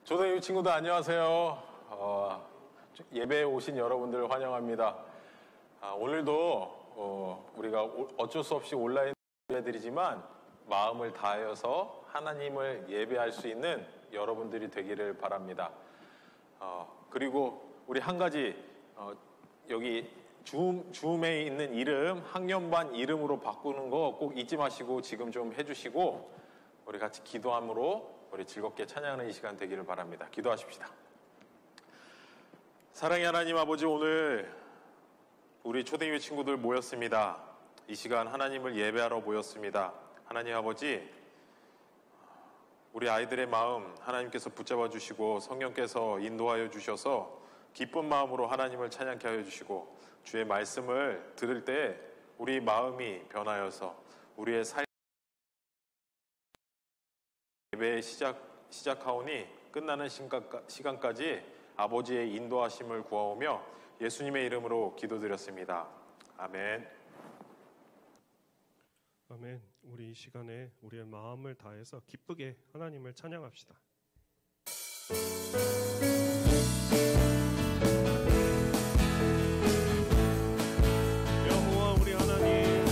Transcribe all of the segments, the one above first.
조선유 친구들 안녕하세요. 예배에 오신 여러분들 환영합니다. 오늘도 우리가 어쩔 수 없이 온라인 예배드리지만 마음을 다하여서 하나님을 예배할 수 있는 여러분들이 되기를 바랍니다. 그리고 우리 한 가지 여기 줌에 있는 이름 학년반 이름으로 바꾸는 거 꼭 잊지 마시고 지금 좀 해주시고 우리 같이 기도함으로 우리 즐겁게 찬양하는 이 시간 되기를 바랍니다. 기도하십시다. 사랑의 하나님 아버지, 오늘 우리 초대교회 친구들 모였습니다. 이 시간 하나님을 예배하러 모였습니다. 하나님 아버지, 우리 아이들의 마음 하나님께서 붙잡아 주시고 성령께서 인도하여 주셔서 기쁜 마음으로 하나님을 찬양케 하여 주시고 주의 말씀을 들을 때 우리 마음이 변하여서 우리의 삶 예배의 시작하오니 끝나는 시간까지 아버지의 인도하심을 구하오며 예수님의 이름으로 기도드렸습니다. 아멘. 아멘. 우리 이 시간에 우리의 마음을 다해서 기쁘게 하나님을 찬양합시다. 여호와 우리 하나님,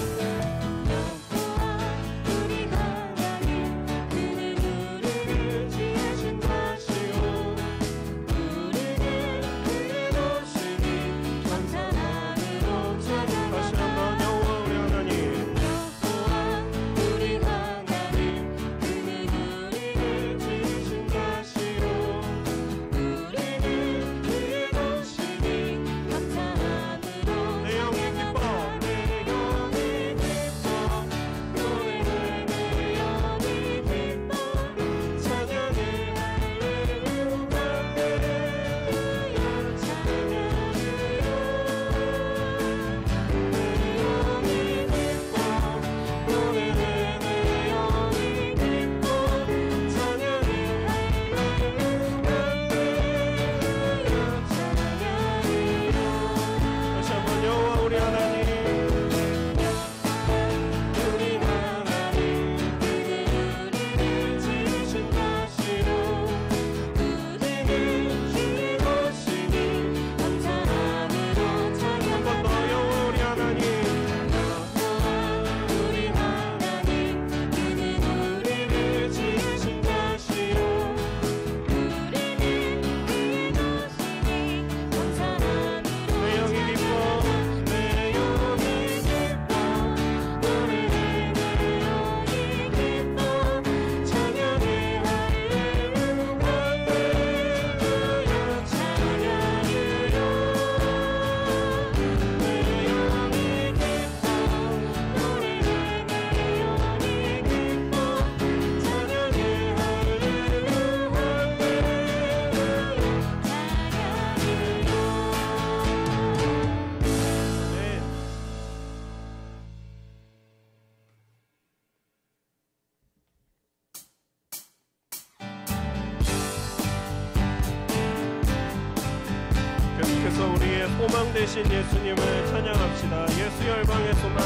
계속해서 우리의 소망 되신 예수님을 찬양합시다. 예수 열방의 소망.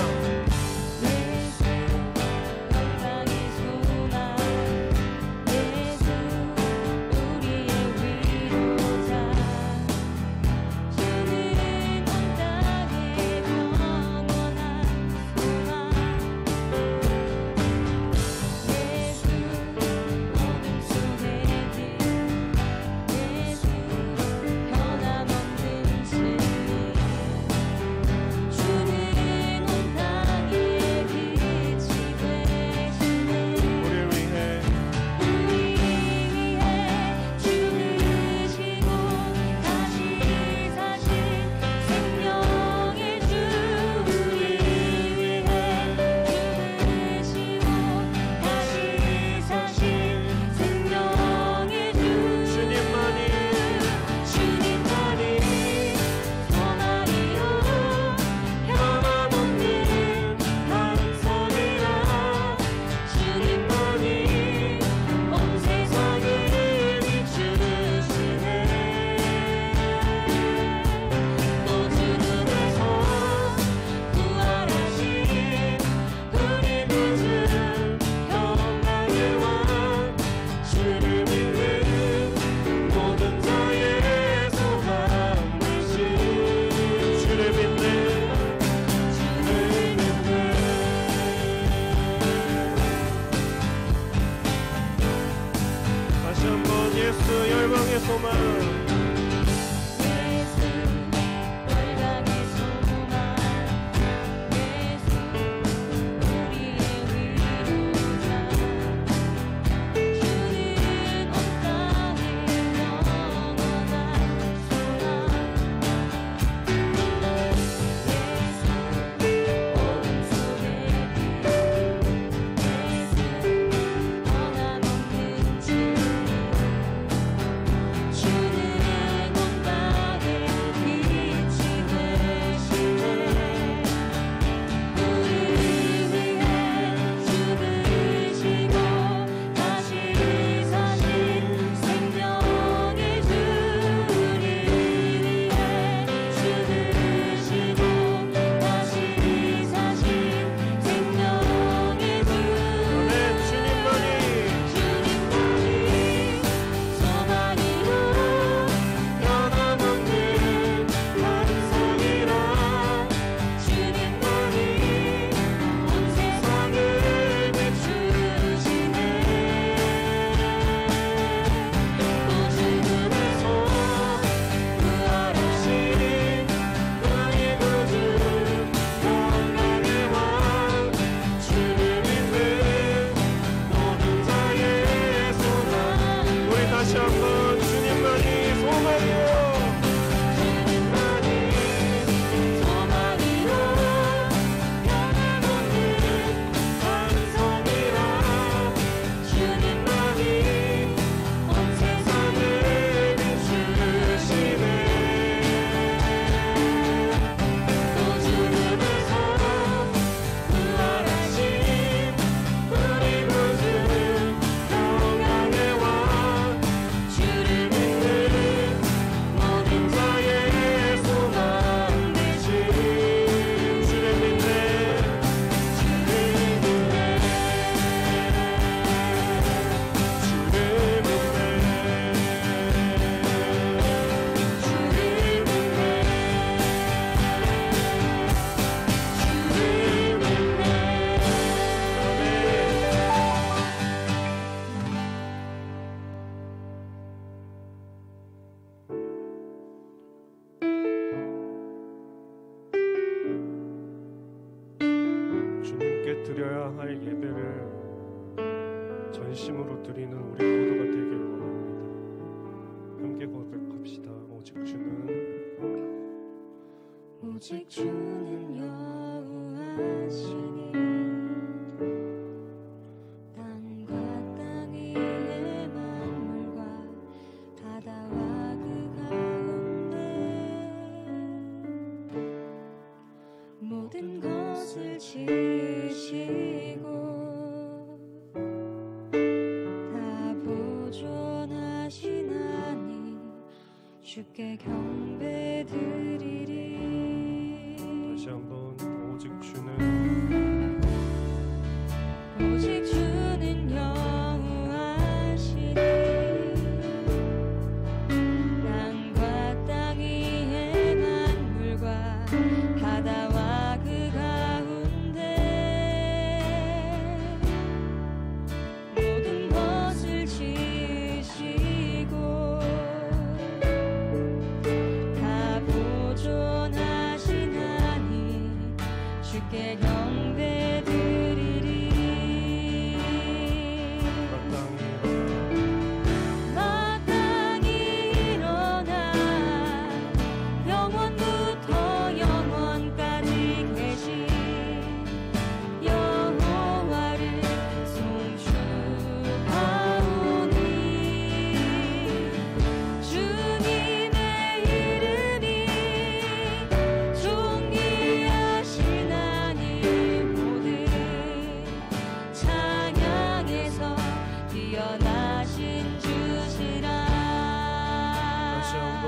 주는 온 땅의 길 열방의 소망. 드려야 할 예배를 전심으로 드리는 우리 모두가 되길 원합니다. 함께 고백합시다. 오직 주는 여호와시니 땅과 땅 위의 만물과 바다와 그 가운데 모든 것을 지으시고 다 보존하신 하나님 주께 경배드리리. 다시 한번 오직 주는 여호와시니 땅과 땅 위의 만물과 바다와 그 가운데 모든 것을 지으시고 다 보존하신 하나님 주께 경배드리리. 마땅히 일어나 영원부터 영원까지 계신 여호와를 송축하오니 주님의 이름이 존귀하신 하나님 모든 찬양에서 뛰어나신 주시라. 다시 한번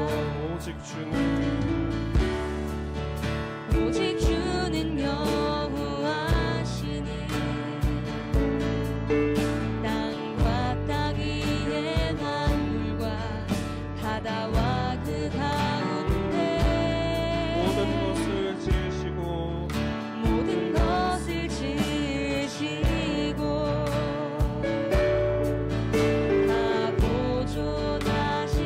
오직 주는 여호와시니 땅과 땅 위의 만물과 바다와 그 가운데 모든 것을 지으시고 모든 것을 지으시고 다 보존하신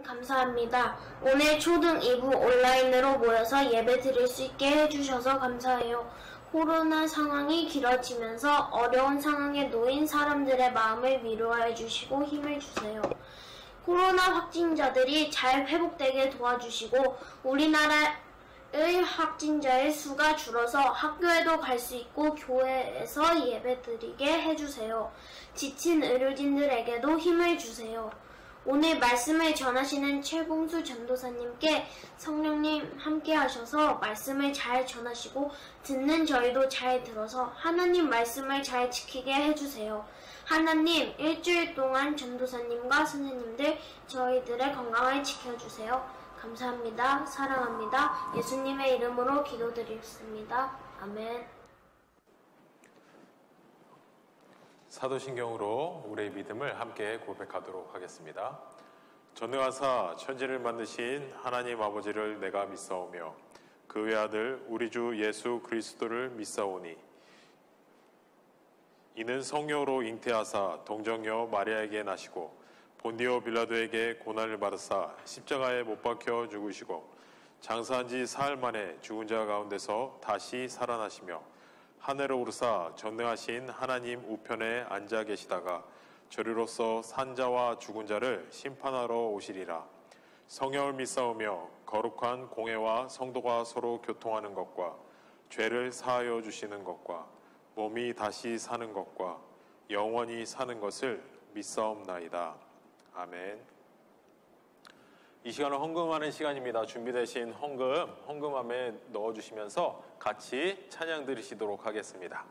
감사합니다. 오늘 초등 2부 온라인으로 모여서 예배 드릴 수 있게 해주셔서 감사해요. 코로나 상황이 길어지면서 어려운 상황에 놓인 사람들의 마음을 위로해 주시고 힘을 주세요. 코로나 확진자들이 잘 회복되게 도와주시고 우리나라의 확진자의 수가 줄어서 학교에도 갈 수 있고 교회에서 예배 드리게 해주세요. 지친 의료진들에게도 힘을 주세요. 오늘 말씀을 전하시는 최봉수 전도사님께 성령님 함께 하셔서 말씀을 잘 전하시고 듣는 저희도 잘 들어서 하나님 말씀을 잘 지키게 해주세요. 하나님, 일주일 동안 전도사님과 선생님들 저희들의 건강을 지켜주세요. 감사합니다. 사랑합니다. 예수님의 이름으로 기도드리겠습니다. 아멘. 사도신경으로 우리의 믿음을 함께 고백하도록 하겠습니다. 전능하사 천지를 만드신 하나님 아버지를 내가 믿사오며 그 외아들 우리 주 예수 그리스도를 믿사오니 이는 성령으로 잉태하사 동정녀 마리아에게 나시고 본디오 빌라도에게 고난을 받으사 십자가에 못 박혀 죽으시고 장사한 지 사흘 만에 죽은 자 가운데서 다시 살아나시며 하늘에 오르사 전능하신 하나님 우편에 앉아 계시다가 저리로서 산자와 죽은 자를 심판하러 오시리라. 성령을 믿사오며 거룩한 공회와 성도가 서로 교통하는 것과 죄를 사하여 주시는 것과 몸이 다시 사는 것과 영원히 사는 것을 믿사옵나이다. 아멘. 이 시간은 헌금하는 시간입니다. 준비되신 헌금함에 넣어주시면서 같이 찬양 드리시도록 하겠습니다.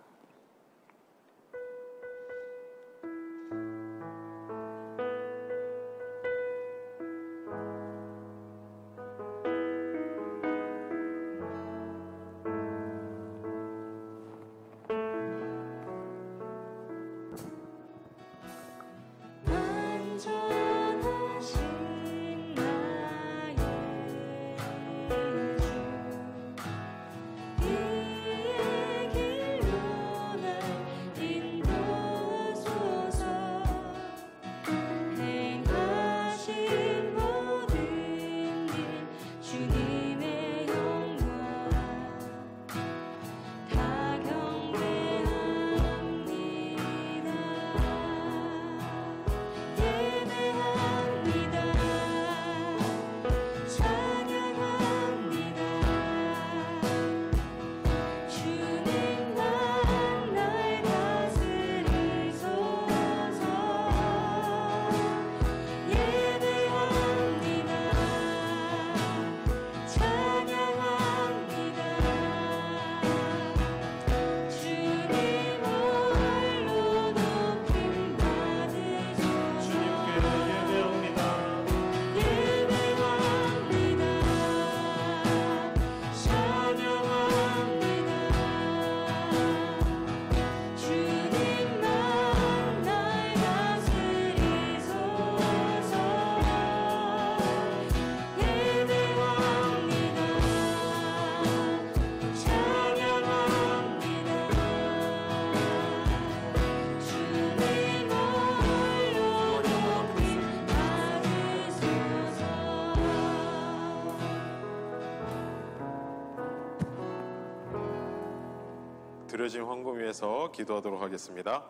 드려진 헌금 위해서 기도하도록 하겠습니다.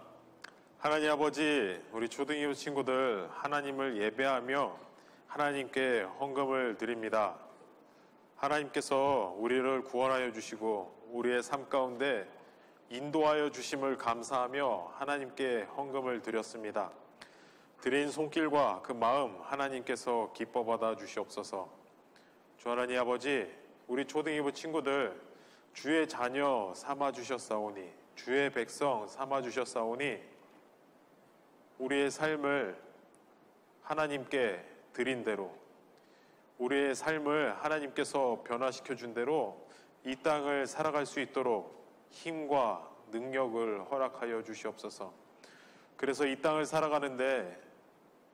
하나님 아버지, 우리 초등이부 친구들 하나님을 예배하며 하나님께 헌금을 드립니다. 하나님께서 우리를 구원하여 주시고 우리의 삶 가운데 인도하여 주심을 감사하며 하나님께 헌금을 드렸습니다. 드린 손길과 그 마음 하나님께서 기뻐 받아 주시옵소서. 주 하나님 아버지, 우리 초등이부 친구들 주의 자녀 삼아 주셨사오니, 주의 백성 삼아 주셨사오니 우리의 삶을 하나님께 드린 대로, 우리의 삶을 하나님께서 변화시켜 준 대로 이 땅을 살아갈 수 있도록 힘과 능력을 허락하여 주시옵소서. 그래서 이 땅을 살아가는데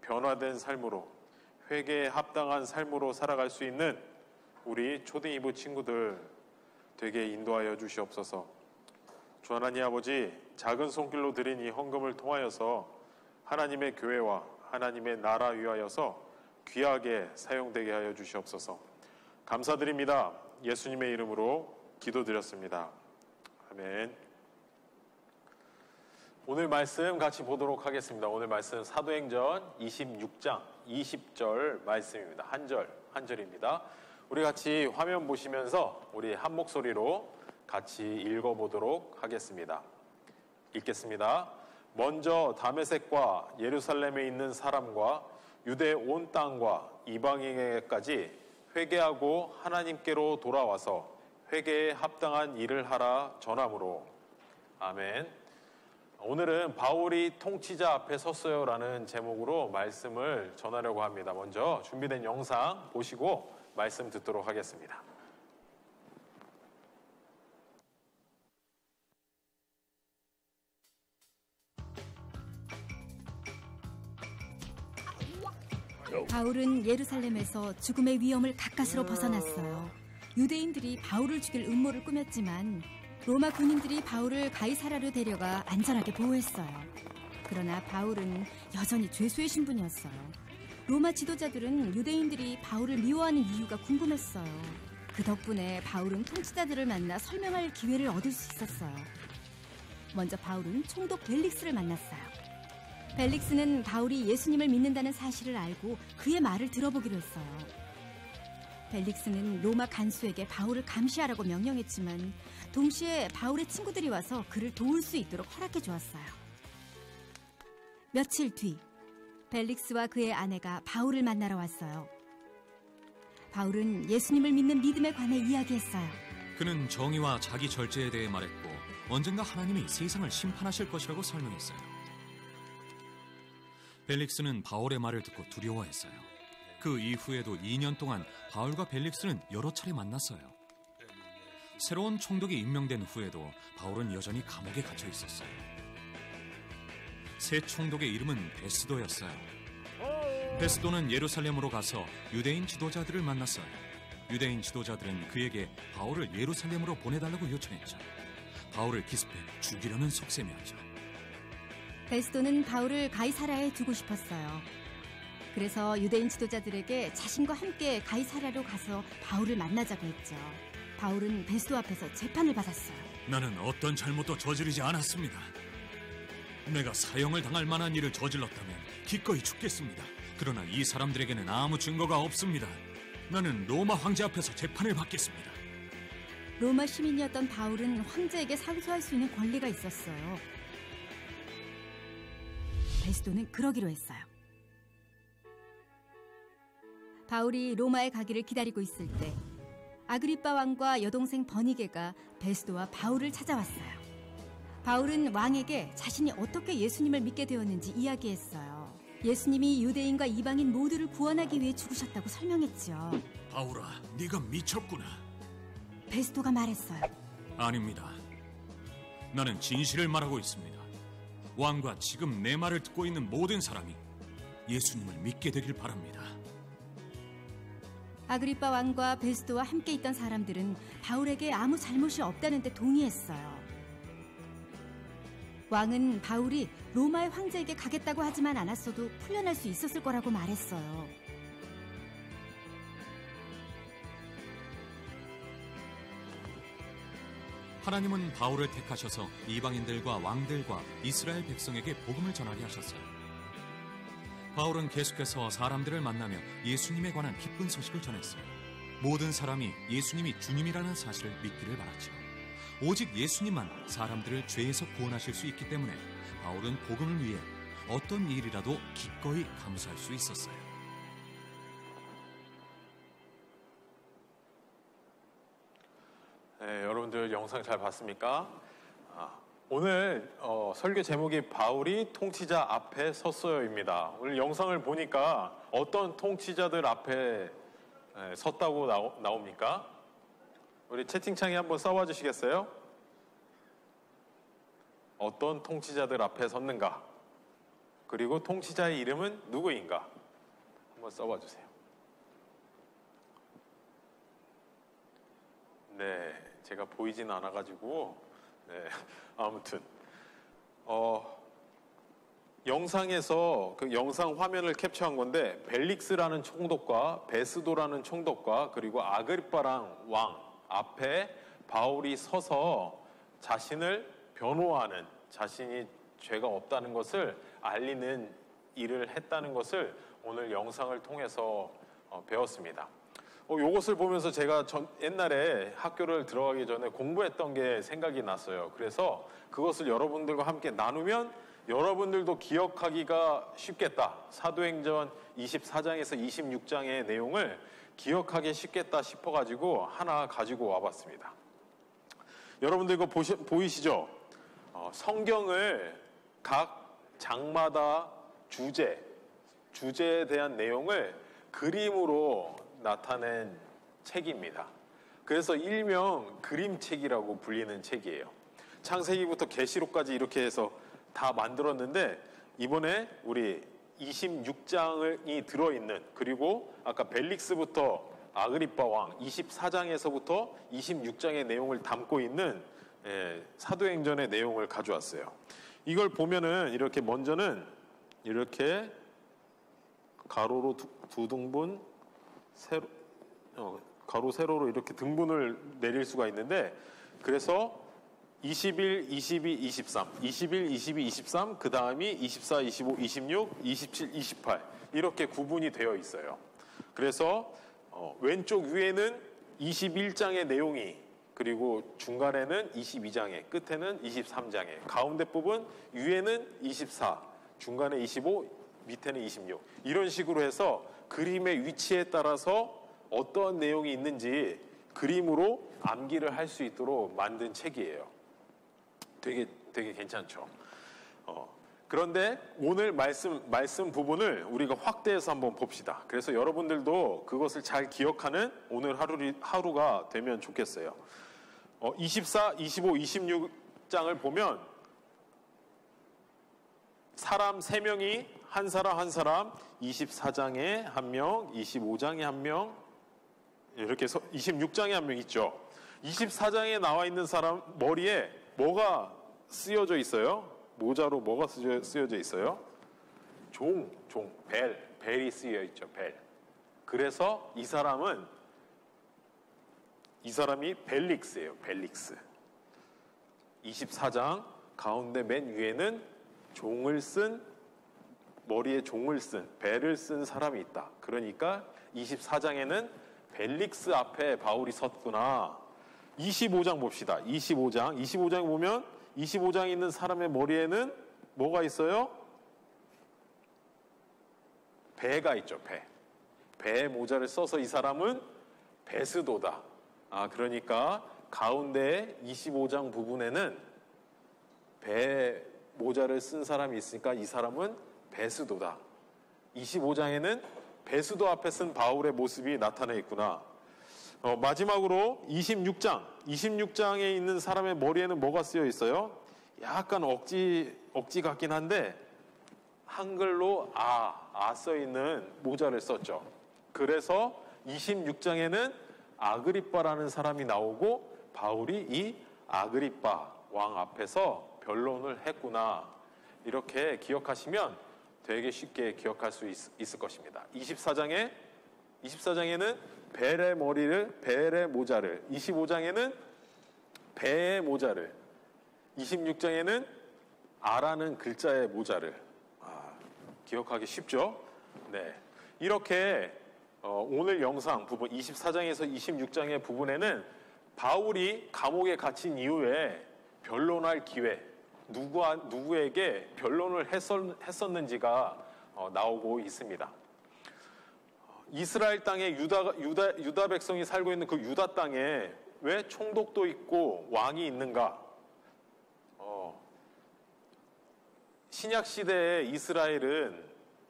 변화된 삶으로, 회개에 합당한 삶으로 살아갈 수 있는 우리 초등이부 친구들 되게 인도하여 주시옵소서. 주 하나님 아버지, 작은 손길로 드린 이 헌금을 통하여서 하나님의 교회와 하나님의 나라 위하여서 귀하게 사용되게 하여 주시옵소서. 감사드립니다. 예수님의 이름으로 기도드렸습니다. 아멘. 오늘 말씀 같이 보도록 하겠습니다. 오늘 말씀 사도행전 26장 20절 말씀입니다. 한 절입니다. 우리 같이 화면 보시면서 우리 한 목소리로 같이 읽어보도록 하겠습니다. 읽겠습니다. 먼저 다메섹과 예루살렘에 있는 사람과 유대 온 땅과 이방인에게까지 회개하고 하나님께로 돌아와서 회개에 합당한 일을 하라 전함으로. 아멘. 오늘은 바울이 통치자 앞에 섰어요라는 제목으로 말씀을 전하려고 합니다. 먼저 준비된 영상 보시고 말씀 듣도록 하겠습니다. 바울은 예루살렘에서 죽음의 위험을 가까스로 벗어났어요. 유대인들이 바울을 죽일 음모를 꾸몄지만 로마 군인들이 바울을 가이사라로 데려가 안전하게 보호했어요. 그러나 바울은 여전히 죄수의 신분이었어요. 로마 지도자들은 유대인들이 바울을 미워하는 이유가 궁금했어요. 그 덕분에 바울은 통치자들을 만나 설명할 기회를 얻을 수 있었어요. 먼저 바울은 총독 벨릭스를 만났어요. 벨릭스는 바울이 예수님을 믿는다는 사실을 알고 그의 말을 들어보기로 했어요. 벨릭스는 로마 간수에게 바울을 감시하라고 명령했지만 동시에 바울의 친구들이 와서 그를 도울 수 있도록 허락해 주었어요. 며칠 뒤 벨릭스와 그의 아내가 바울을 만나러 왔어요. 바울은 예수님을 믿는 믿음에 관해 이야기했어요. 그는 정의와 자기 절제에 대해 말했고 언젠가 하나님이 세상을 심판하실 것이라고 설명했어요. 벨릭스는 바울의 말을 듣고 두려워했어요. 그 이후에도 2년 동안 바울과 벨릭스는 여러 차례 만났어요. 새로운 총독이 임명된 후에도 바울은 여전히 감옥에 갇혀 있었어요. 새 총독의 이름은 베스도였어요. 베스도는 예루살렘으로 가서 유대인 지도자들을 만났어요. 유대인 지도자들은 그에게 바울을 예루살렘으로 보내달라고 요청했죠. 바울을 기습해 죽이려는 속셈이었죠. 베스도는 바울을 가이사라에 두고 싶었어요. 그래서 유대인 지도자들에게 자신과 함께 가이사라로 가서 바울을 만나자고 했죠. 바울은 베스도 앞에서 재판을 받았어요. 나는 어떤 잘못도 저지르지 않았습니다. 내가 사형을 당할 만한 일을 저질렀다면 기꺼이 죽겠습니다. 그러나 이 사람들에게는 아무 증거가 없습니다. 나는 로마 황제 앞에서 재판을 받겠습니다. 로마 시민이었던 바울은 황제에게 상소할 수 있는 권리가 있었어요. 베스도는 그러기로 했어요. 바울이 로마에 가기를 기다리고 있을 때 아그리빠 왕과 여동생 버니게가 베스도와 바울을 찾아왔어요. 바울은 왕에게 자신이 어떻게 예수님을 믿게 되었는지 이야기했어요. 예수님이 유대인과 이방인 모두를 구원하기 위해 죽으셨다고 설명했죠. 바울아, 네가 미쳤구나. 베스도가 말했어요. 아닙니다. 나는 진실을 말하고 있습니다. 왕과 지금 내 말을 듣고 있는 모든 사람이 예수님을 믿게 되길 바랍니다. 아그리빠 왕과 베스도와 함께 있던 사람들은 바울에게 아무 잘못이 없다는 데 동의했어요. 왕은 바울이 로마의 황제에게 가겠다고 하지만 않았어도 풀려날 수 있었을 거라고 말했어요. 하나님은 바울을 택하셔서 이방인들과 왕들과 이스라엘 백성에게 복음을 전하게 하셨어요. 바울은 계속해서 사람들을 만나며 예수님에 관한 기쁜 소식을 전했어요. 모든 사람이 예수님이 주님이라는 사실을 믿기를 바랐죠. 오직 예수님만 사람들을 죄에서 구원하실 수 있기 때문에 바울은 복음을 위해 어떤 일이라도 기꺼이 감수할 수 있었어요. 네, 여러분들 영상 잘 봤습니까? 오늘 설교 제목이 바울이 통치자 앞에 섰어요입니다. 오늘 영상을 보니까 어떤 통치자들 앞에 섰다고 나옵니까? 우리 채팅창에 한번 써봐 주시겠어요? 어떤 통치자들 앞에 섰는가? 그리고 통치자의 이름은 누구인가? 한번 써봐 주세요. 네, 제가 보이진 않아가지고 네, 아무튼 영상에서 그 영상 화면을 캡처한 건데 벨릭스라는 총독과 베스도라는 총독과 그리고 아그리빠랑 왕 앞에 바울이 서서 자신을 변호하는, 자신이 죄가 없다는 것을 알리는 일을 했다는 것을 오늘 영상을 통해서 배웠습니다. 이것을 보면서 제가 옛날에 학교를 들어가기 전에 공부했던 게 생각이 났어요. 그래서 그것을 여러분들과 함께 나누면 여러분들도 기억하기가 쉽겠다. 사도행전 24장에서 26장의 내용을 기억하기 쉽겠다 싶어가지고 하나 가지고 와봤습니다. 여러분들 이거 보이시죠? 성경을 각 장마다 주제에 대한 내용을 그림으로 나타낸 책입니다. 그래서 일명 그림책이라고 불리는 책이에요. 창세기부터 계시록까지 이렇게 해서 다 만들었는데 이번에 우리 26장이 들어있는, 그리고 아까 벨릭스부터 아그리빠 왕 24장에서부터 26장의 내용을 담고 있는 사도행전의 내용을 가져왔어요. 이걸 보면은 이렇게 먼저는 이렇게 가로로 두 등분, 가로 세로로 이렇게 등분을 내릴 수가 있는데, 그래서 21, 22, 23, 21, 22, 23, 그 다음이 24, 25, 26, 27, 28 이렇게 구분이 되어 있어요. 그래서 왼쪽 위에는 21장의 내용이, 그리고 중간에는 22장에, 끝에는 23장에, 가운데 부분 위에는 24, 중간에 25, 밑에는 26 이런 식으로 해서 그림의 위치에 따라서 어떤 내용이 있는지 그림으로 암기를 할 수 있도록 만든 책이에요. 되게 괜찮죠. 그런데 오늘 말씀 부분을 우리가 확대해서 한번 봅시다. 그래서 여러분들도 그것을 잘 기억하는 오늘 하루가 되면 좋겠어요. 24, 25, 26장을 보면 사람 3명이 한 사람 24장에 한 명, 25장에 한 명, 이렇게 해서 26장에 한 명 있죠. 24장에 나와 있는 사람 머리에 뭐가 쓰여져 있어요? 모자로 뭐가 쓰여져 있어요? 벨이 쓰여 있죠. 벨. 그래서 이 사람이 벨릭스예요. 벨릭스. 24장 가운데 맨 위에는 머리에 종을 쓴, 벨을 쓴 사람이 있다. 그러니까 24장에는 벨릭스 앞에 바울이 섰구나. 25장 봅시다. 25장 보면 25장에 있는 사람의 머리에는 뭐가 있어요? 배가 있죠. 배 모자를 써서 이 사람은 베스도다. 그러니까 가운데 25장 부분에는 배 모자를 쓴 사람이 있으니까 이 사람은 베스도다. 25장에는 베스도 앞에 쓴 바울의 모습이 나타나 있구나. 마지막으로 26장에 있는 사람의 머리에는 뭐가 쓰여 있어요? 약간 억지 같긴 한데 한글로 써 있는 모자를 썼죠. 그래서 26장에는 아그리빠라는 사람이 나오고 바울이 이 아그리빠 왕 앞에서 변론을 했구나. 이렇게 기억하시면 되게 쉽게 기억할 수 있을 것입니다. 24장에는 벨의 모자를, 25장에는 배의 모자를, 26장에는 아라는 글자의 모자를. 기억하기 쉽죠? 네. 이렇게 오늘 영상 부분 24장에서 26장의 부분에는 바울이 감옥에 갇힌 이후에 변론할 기회, 누구에게 변론을 했었는지가 나오고 있습니다. 이스라엘 땅에 유다 백성이 살고 있는 그 유다 땅에 왜 총독도 있고 왕이 있는가? 신약 시대에 이스라엘은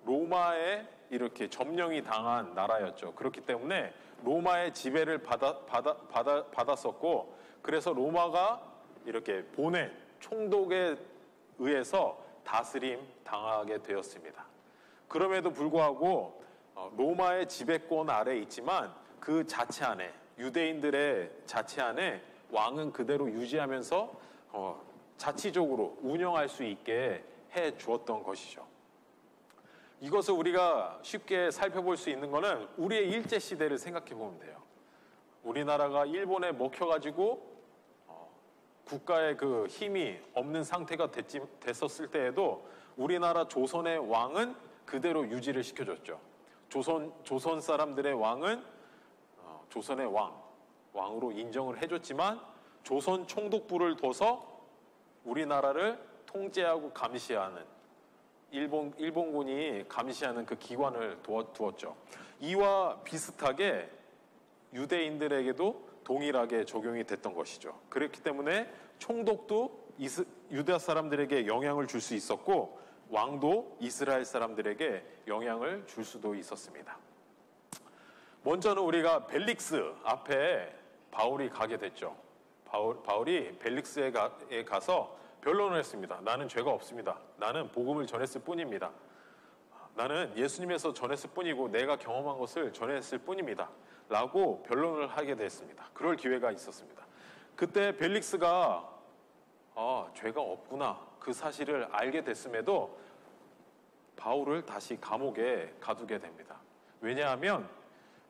로마에 이렇게 점령이 당한 나라였죠. 그렇기 때문에 로마의 지배를 받았었고, 그래서 로마가 이렇게 보낸 총독에 의해서 다스림 당하게 되었습니다. 그럼에도 불구하고 로마의 지배권 아래에 있지만 그 자체 안에, 유대인들의 자체 안에 왕은 그대로 유지하면서 자치적으로 운영할 수 있게 해 주었던 것이죠. 이것을 우리가 쉽게 살펴볼 수 있는 것은 우리의 일제시대를 생각해 보면 돼요. 우리나라가 일본에 먹혀가지고 국가의 그 힘이 없는 상태가 됐었을 때에도 우리나라 조선의 왕은 그대로 유지를 시켜줬죠. 조선 사람들의 왕은 조선의 왕으로 인정을 해줬지만 조선 총독부를 둬서 우리나라를 통제하고 감시하는 일본군이 감시하는 그 기관을 두었죠. 이와 비슷하게 유대인들에게도 동일하게 적용이 됐던 것이죠. 그렇기 때문에 총독도 유다 사람들에게 영향을 줄 수 있었고 왕도 이스라엘 사람들에게 영향을 줄 수도 있었습니다. 먼저는 우리가 벨릭스 앞에 바울이 가게 됐죠. 바울이 벨릭스에 가서 변론을 했습니다. 나는 죄가 없습니다. 나는 복음을 전했을 뿐입니다. 나는 예수님에서 전했을 뿐이고 내가 경험한 것을 전했을 뿐입니다. 라고 변론을 하게 됐습니다. 그럴 기회가 있었습니다. 그때 벨릭스가 죄가 없구나 그 사실을 알게 됐음에도 바울을 다시 감옥에 가두게 됩니다. 왜냐하면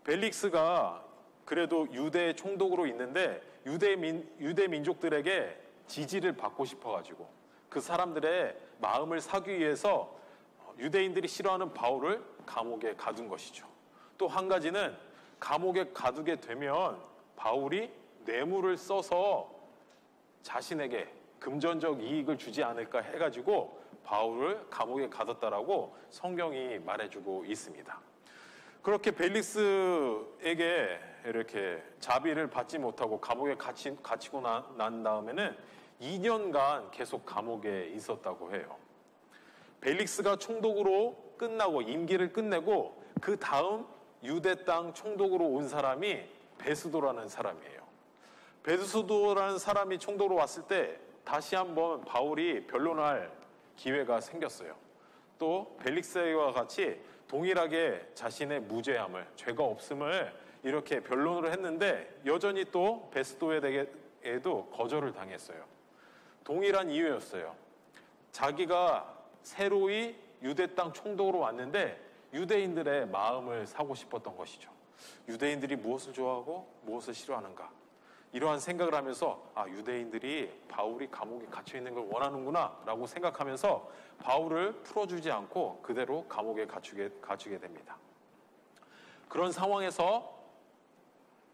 벨릭스가 그래도 유대 총독으로 있는데 유대 민족들에게 지지를 받고 싶어가지고 그 사람들의 마음을 사기 위해서 유대인들이 싫어하는 바울을 감옥에 가둔 것이죠. 또 한 가지는 감옥에 가두게 되면 바울이 뇌물을 써서 자신에게 금전적 이익을 주지 않을까 해가지고 바울을 감옥에 가뒀다라고 성경이 말해주고 있습니다. 그렇게 벨릭스에게 이렇게 자비를 받지 못하고 감옥에 갇히고 난 다음에는 2년간 계속 감옥에 있었다고 해요. 벨릭스가 총독으로 끝나고 임기를 끝내고 그 다음 유대 땅 총독으로 온 사람이 베스도라는 사람이에요. 베스도라는 사람이 총독으로 왔을 때 다시 한번 바울이 변론할 기회가 생겼어요. 또 벨릭스와 같이 동일하게 자신의 무죄함을, 죄가 없음을 이렇게 변론을 했는데 여전히 또 베스도에게도 거절을 당했어요. 동일한 이유였어요. 자기가 새로이 유대 땅 총독으로 왔는데 유대인들의 마음을 사고 싶었던 것이죠. 유대인들이 무엇을 좋아하고 무엇을 싫어하는가. 이러한 생각을 하면서 유대인들이 바울이 감옥에 갇혀 있는 걸 원하는구나 라고 생각하면서 바울을 풀어주지 않고 그대로 감옥에 갇히게 됩니다. 그런 상황에서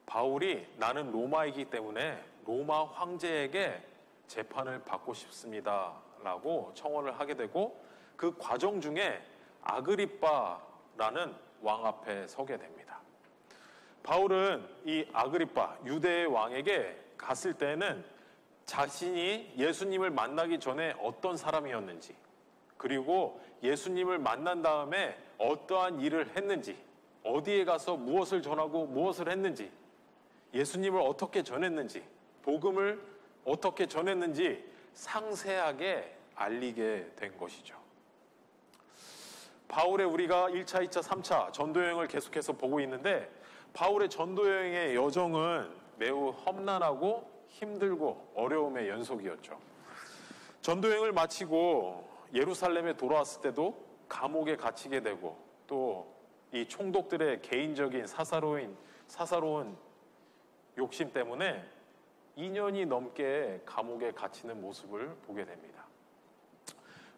바울이 나는 로마이기 때문에 로마 황제에게 재판을 받고 싶습니다 라고 청원을 하게 되고 그 과정 중에 아그리빠라는 왕 앞에 서게 됩니다. 바울은 이 아그리빠 유대의 왕에게 갔을 때는 자신이 예수님을 만나기 전에 어떤 사람이었는지 그리고 예수님을 만난 다음에 어떠한 일을 했는지 어디에 가서 무엇을 전하고 무엇을 했는지 예수님을 어떻게 전했는지 복음을 어떻게 전했는지 상세하게 알리게 된 것이죠. 바울의 우리가 1차, 2차, 3차 전도여행을 계속해서 보고 있는데 바울의 전도여행의 여정은 매우 험난하고 힘들고 어려움의 연속이었죠. 전도여행을 마치고 예루살렘에 돌아왔을 때도 감옥에 갇히게 되고 또 이 총독들의 개인적인 사사로운 욕심 때문에 2년이 넘게 감옥에 갇히는 모습을 보게 됩니다.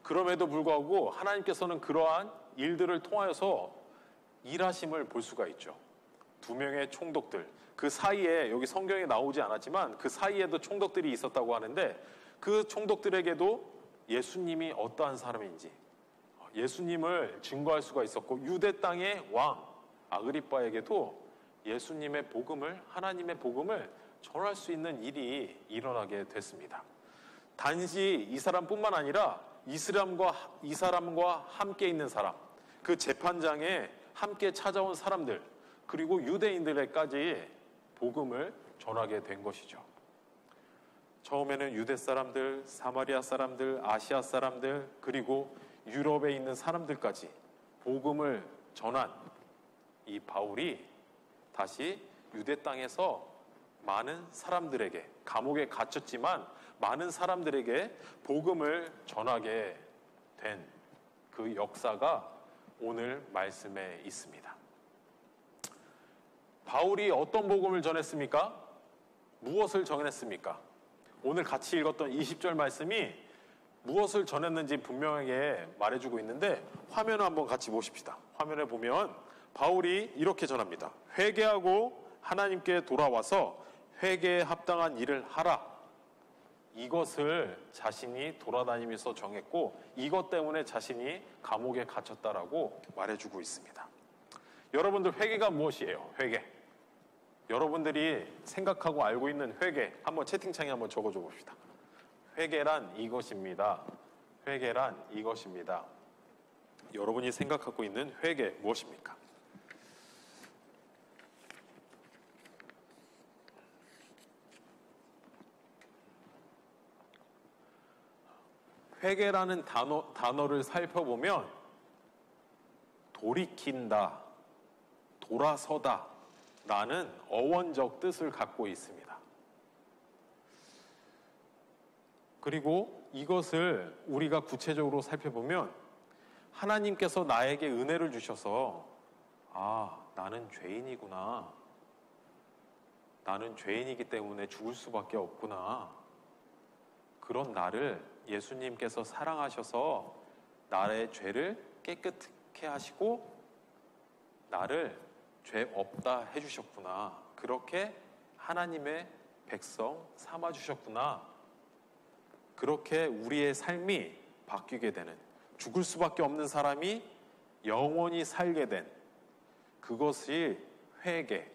그럼에도 불구하고 하나님께서는 그러한 일들을 통하여서 일하심을 볼 수가 있죠. 2명의 총독들, 그 사이에 여기 성경에 나오지 않았지만 그 사이에도 총독들이 있었다고 하는데 그 총독들에게도 예수님이 어떠한 사람인지 예수님을 증거할 수가 있었고 유대 땅의 왕 아그리빠에게도 예수님의 복음을 하나님의 복음을 전할 수 있는 일이 일어나게 됐습니다. 단지 이 사람뿐만 아니라 이 사람과 함께 있는 사람, 그 재판장에 함께 찾아온 사람들 그리고 유대인들에게까지 복음을 전하게 된 것이죠. 처음에는 유대 사람들, 사마리아 사람들, 아시아 사람들 그리고 유럽에 있는 사람들까지 복음을 전한 이 바울이 다시 유대 땅에서 많은 사람들에게 감옥에 갇혔지만 많은 사람들에게 복음을 전하게 된 그 역사가 오늘 말씀에 있습니다. 바울이 어떤 복음을 전했습니까? 무엇을 전했습니까? 오늘 같이 읽었던 20절 말씀이 무엇을 전했는지 분명하게 말해주고 있는데 화면을 한번 같이 보십시다. 화면에 보면 바울이 이렇게 전합니다. 회개하고 하나님께 돌아와서 회개에 합당한 일을 하라. 이것을 자신이 돌아다니면서 정했고 이것 때문에 자신이 감옥에 갇혔다라고 말해주고 있습니다. 여러분들 회개가 무엇이에요? 회개. 여러분들이 생각하고 알고 있는 회개 한번 채팅창에 한번 적어줘 봅시다. 회개란 이것입니다. 회개란 이것입니다. 여러분이 생각하고 있는 회개 무엇입니까? 회개라는 단어를 살펴보면 돌이킨다, 돌아서다 라는 어원적 뜻을 갖고 있습니다. 그리고 이것을 우리가 구체적으로 살펴보면 하나님께서 나에게 은혜를 주셔서 나는 죄인이구나. 나는 죄인이기 때문에 죽을 수밖에 없구나. 그런 나를 예수님께서 사랑하셔서 나의 죄를 깨끗하게 하시고 나를 죄 없다 해주셨구나. 그렇게 하나님의 백성 삼아주셨구나. 그렇게 우리의 삶이 바뀌게 되는, 죽을 수밖에 없는 사람이 영원히 살게 된 그것이 회개,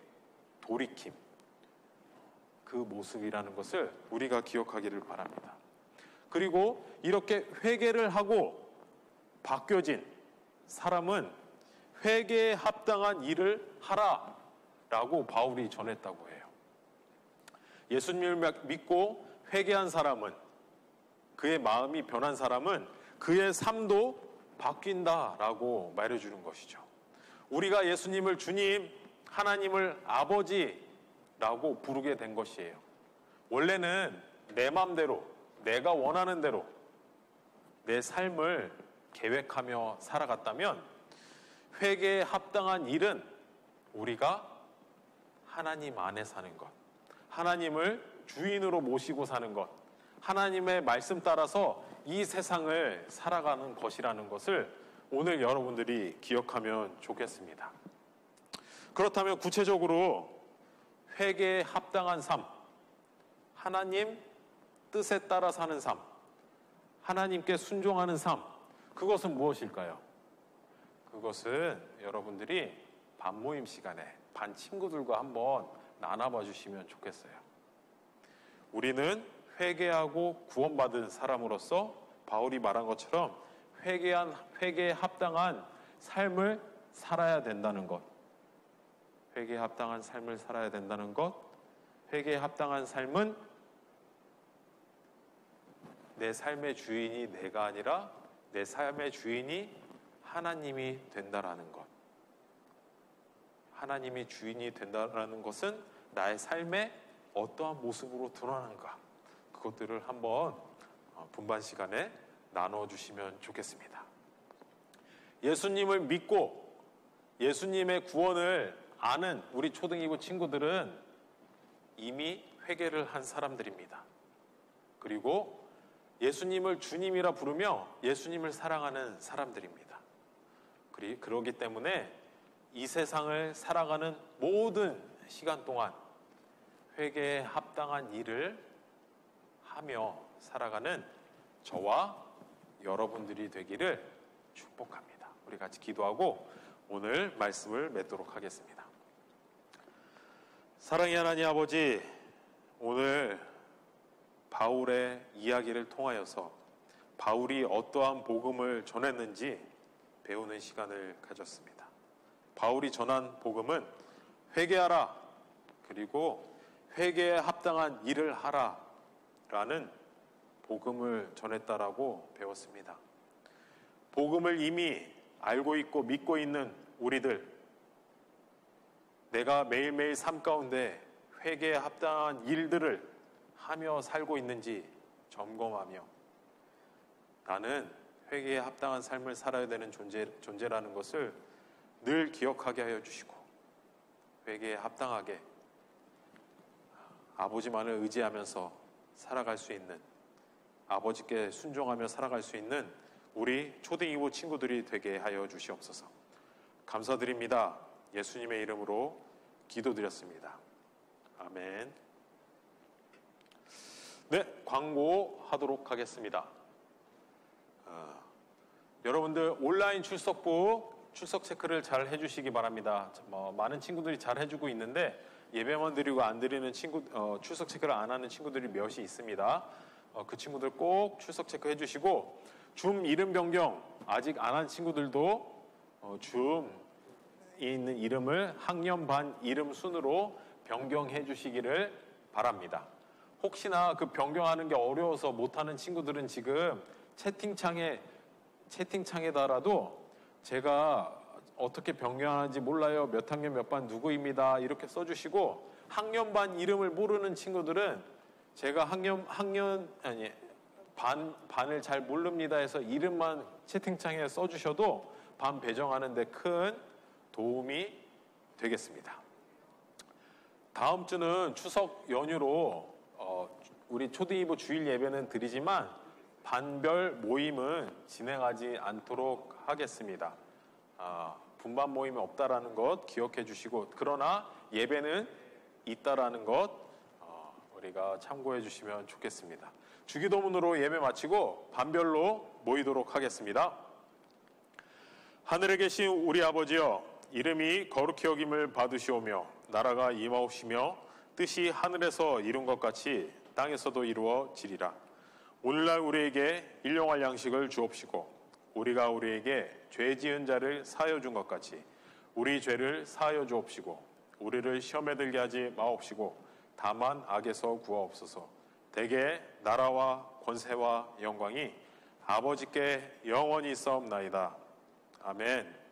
돌이킴, 그 모습이라는 것을 우리가 기억하기를 바랍니다. 그리고 이렇게 회개를 하고 바뀌어진 사람은 회개에 합당한 일을 하라라고 바울이 전했다고 해요. 예수님을 믿고 회개한 사람은, 그의 마음이 변한 사람은 그의 삶도 바뀐다라고 말해주는 것이죠. 우리가 예수님을 주님, 하나님을 아버지라고 부르게 된 것이에요. 원래는 내 마음대로, 내가 원하는 대로 내 삶을 계획하며 살아갔다면 회개에 합당한 일은 우리가 하나님 안에 사는 것, 하나님을 주인으로 모시고 사는 것, 하나님의 말씀 따라서 이 세상을 살아가는 것이라는 것을 오늘 여러분들이 기억하면 좋겠습니다. 그렇다면 구체적으로 회개에 합당한 삶, 하나님 뜻에 따라 사는 삶, 하나님께 순종하는 삶, 그것은 무엇일까요? 그것은 여러분들이 반 모임 시간에 반 친구들과 한번 나눠봐 주시면 좋겠어요. 우리는 회개하고 구원받은 사람으로서 바울이 말한 것처럼 회개에 합당한 삶을 살아야 된다는 것, 회개에 합당한 삶을 살아야 된다는 것, 회개에 합당한 삶은 내 삶의 주인이 내가 아니라 내 삶의 주인이 하나님이 된다라는 것. 하나님이 주인이 된다라는 것은 나의 삶에 어떠한 모습으로 드러나는가, 그것들을 한번 분반 시간에 나눠주시면 좋겠습니다. 예수님을 믿고 예수님의 구원을 아는 우리 초등이고 친구들은 이미 회개를 한 사람들입니다. 그리고 예수님을 주님이라 부르며 예수님을 사랑하는 사람들입니다. 그러기 때문에 이 세상을 살아가는 모든 시간 동안 회개에 합당한 일을 하며 살아가는 저와 여러분들이 되기를 축복합니다. 우리 같이 기도하고 오늘 말씀을 맺도록 하겠습니다. 사랑의 하나님 아버지, 오늘 바울의 이야기를 통하여서 바울이 어떠한 복음을 전했는지 배우는 시간을 가졌습니다. 바울이 전한 복음은 회개하라, 그리고 회개에 합당한 일을 하라 라는 복음을 전했다라고 배웠습니다. 복음을 이미 알고 있고 믿고 있는 우리들, 내가 매일매일 삶 가운데 회개에 합당한 일들을 하며 살고 있는지 점검하며 나는 회개에 합당한 삶을 살아야 되는 존재라는 것을 늘 기억하게 하여 주시고, 회개에 합당하게 아버지만을 의지하면서 살아갈 수 있는, 아버지께 순종하며 살아갈 수 있는 우리 초등 2부 친구들이 되게 하여 주시옵소서. 감사드립니다. 예수님의 이름으로 기도드렸습니다. 아멘. 네, 광고하도록 하겠습니다. 여러분들 온라인 출석부 출석 체크를 잘 해주시기 바랍니다. 많은 친구들이 잘 해주고 있는데 예배만 드리고 안 드리는 출석 체크를 안 하는 친구들이 몇이 있습니다. 그 친구들 꼭 출석 체크 해주시고, 줌 이름 변경 아직 안 한 친구들도 줌에 있는 이름을 학년 반 이름 순으로 변경해 주시기를 바랍니다. 혹시나 그 변경하는 게 어려워서 못하는 친구들은 지금 채팅창에다라도 제가 어떻게 변경하는지 몰라요, 몇 학년 몇 반 누구입니다 이렇게 써주시고, 학년 반 이름을 모르는 친구들은 제가 반을 잘 모릅니다 해서 이름만 채팅창에 써주셔도 반 배정하는 데 큰 도움이 되겠습니다. 다음 주는 추석 연휴로 우리 초등 2부 주일 예배는 드리지만 반별 모임은 진행하지 않도록 하겠습니다. 분반 모임이 없다라는 것 기억해 주시고, 그러나 예배는 있다라는 것 우리가 참고해 주시면 좋겠습니다. 주기도문으로 예배 마치고 반별로 모이도록 하겠습니다. 하늘에 계신 우리 아버지여, 이름이 거룩히 여김을 받으시오며 나라가 임하옵시며 뜻이 하늘에서 이룬 것 같이 땅에서도 이루어지리라. 오늘날 우리에게 일용할 양식을 주옵시고, 우리가 우리에게 죄 지은 자를 사하여 준 것 같이 우리 죄를 사하여 주옵시고, 우리를 시험에 들게 하지 마옵시고 다만 악에서 구하옵소서. 대개 나라와 권세와 영광이 아버지께 영원히 있사옵나이다. 아멘.